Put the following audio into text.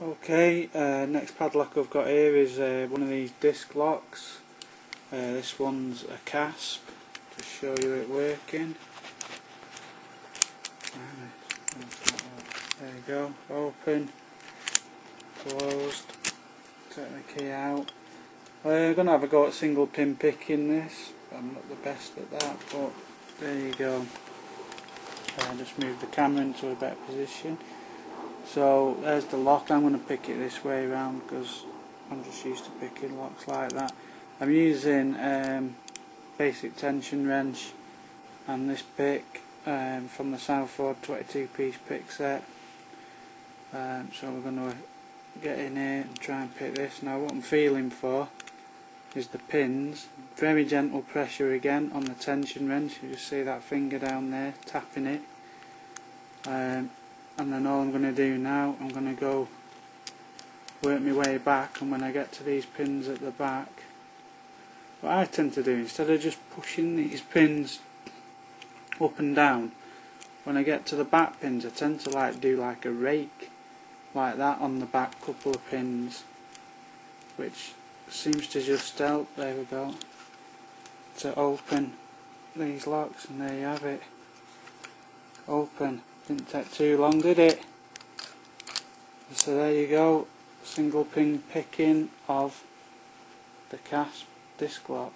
Okay, next padlock I've got here is one of these disc locks. This one's a kasp, to show you it working. There you go, open, closed, take the key out. I'm going to have a go at single pin picking this. I'm not the best at that, but there you go. Just move the camera into a better position. So there's the lock. I'm going to pick it this way around because I'm just used to picking locks like that. I'm using basic tension wrench and this pick from the Southford 22-piece pick set. So we're going to get in here and try and pick this. Now what I'm feeling for is the pins. Very gentle pressure again on the tension wrench. You just see that finger down there tapping it. And then all I'm going to do now, I'm going to go work my way back, and when I get to these pins at the back, what I tend to do, instead of just pushing these pins up and down, when I get to the back pins I tend to do like a rake like that on the back couple of pins, which seems to just help, there we go, to open these locks, and there you have it, open. Didn't take too long, did it? So there you go, single pin picking of the kasp disc lock.